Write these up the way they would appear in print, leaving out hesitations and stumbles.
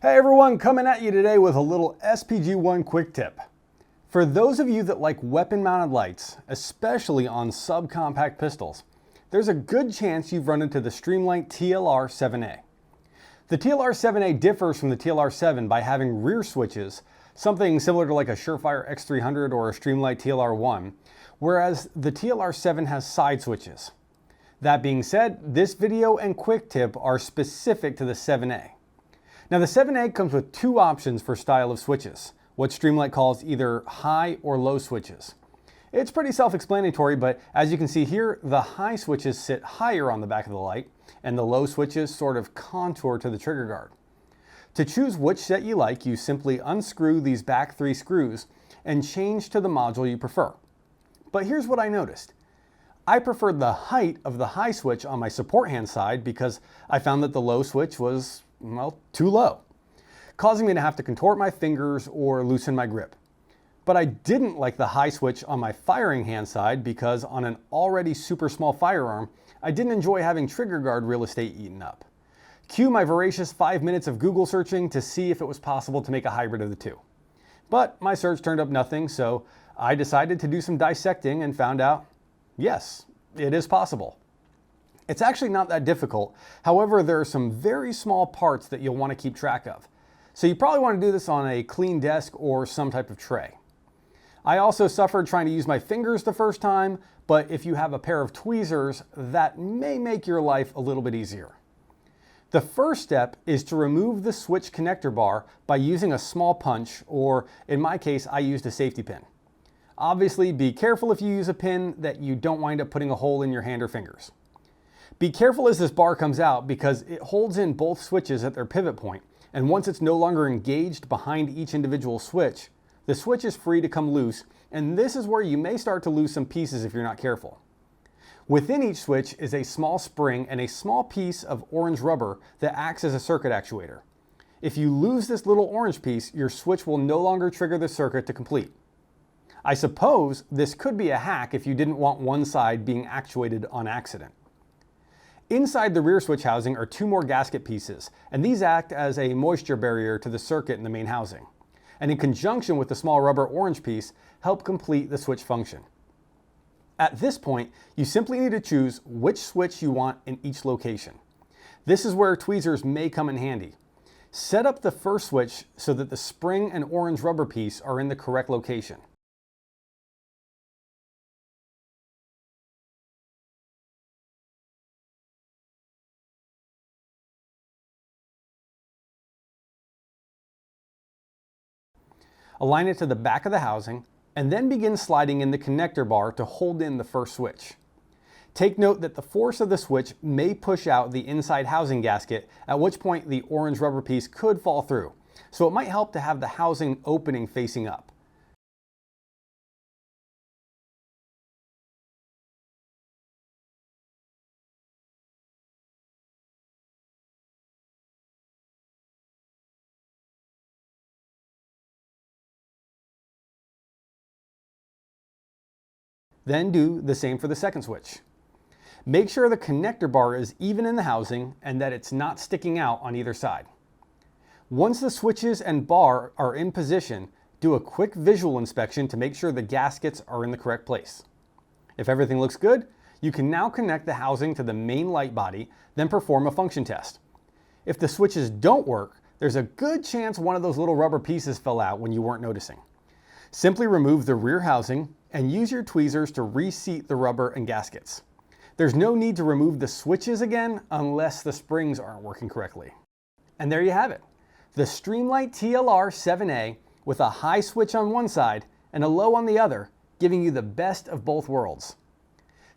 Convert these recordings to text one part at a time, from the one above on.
Hey everyone, coming at you today with a little SPG1 quick tip. For those of you that like weapon-mounted lights, especially on subcompact pistols, there's a good chance you've run into the Streamlight TLR7A. The TLR7A differs from the TLR7 by having rear switches, something similar to like a Surefire X300 or a Streamlight TLR1, whereas the TLR7 has side switches. That being said, this video and quick tip are specific to the 7A. Now the 7A comes with two options for style of switches, what Streamlight calls either high or low switches. It's pretty self-explanatory, but as you can see here, the high switches sit higher on the back of the light, and the low switches sort of contour to the trigger guard. To choose which set you like, you simply unscrew these back three screws and change to the module you prefer. But here's what I noticed. I preferred the height of the high switch on my support hand side because I found that the low switch was, well, too low, causing me to have to contort my fingers or loosen my grip. But I didn't like the high switch on my firing hand side because on an already super small firearm, I didn't enjoy having trigger guard real estate eaten up. Cue my voracious 5 minutes of Google searching to see if it was possible to make a hybrid of the two. But my search turned up nothing, so I decided to do some dissecting and found out, yes, it is possible. It's actually not that difficult. However, there are some very small parts that you'll want to keep track of. So you probably want to do this on a clean desk or some type of tray. I also suffered trying to use my fingers the first time, but if you have a pair of tweezers, that may make your life a little bit easier. The first step is to remove the switch connector bar by using a small punch, or in my case, I used a safety pin. Obviously, be careful if you use a pin that you don't wind up putting a hole in your hand or fingers. Be careful as this bar comes out because it holds in both switches at their pivot point, and once it's no longer engaged behind each individual switch, the switch is free to come loose, and this is where you may start to lose some pieces if you're not careful. Within each switch is a small spring and a small piece of orange rubber that acts as a circuit actuator. If you lose this little orange piece, your switch will no longer trigger the circuit to complete. I suppose this could be a hack if you didn't want one side being actuated on accident. Inside the rear switch housing are two more gasket pieces, and these act as a moisture barrier to the circuit in the main housing, and in conjunction with the small rubber orange piece, help complete the switch function. At this point, you simply need to choose which switch you want in each location. This is where tweezers may come in handy. Set up the first switch so that the spring and orange rubber piece are in the correct location. Align it to the back of the housing, and then begin sliding in the connector bar to hold in the first switch. Take note that the force of the switch may push out the inside housing gasket, at which point the orange rubber piece could fall through, so it might help to have the housing opening facing up. Then do the same for the second switch. Make sure the connector bar is even in the housing and that it's not sticking out on either side. Once the switches and bar are in position, do a quick visual inspection to make sure the gaskets are in the correct place. If everything looks good, you can now connect the housing to the main light body, then perform a function test. If the switches don't work, there's a good chance one of those little rubber pieces fell out when you weren't noticing. Simply remove the rear housing and use your tweezers to reseat the rubber and gaskets. There's no need to remove the switches again unless the springs aren't working correctly. And there you have it, the Streamlight TLR7A with a high switch on one side and a low on the other, giving you the best of both worlds.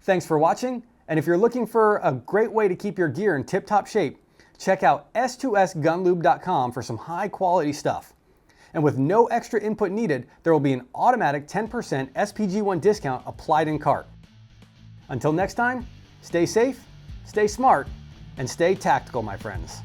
Thanks for watching, and if you're looking for a great way to keep your gear in tip-top shape, check out S2S Gunlube.com for some high-quality stuff. And with no extra input needed, there will be an automatic 10% SPG1 discount applied in cart. Until next time, stay safe, stay smart, and stay tactical, my friends.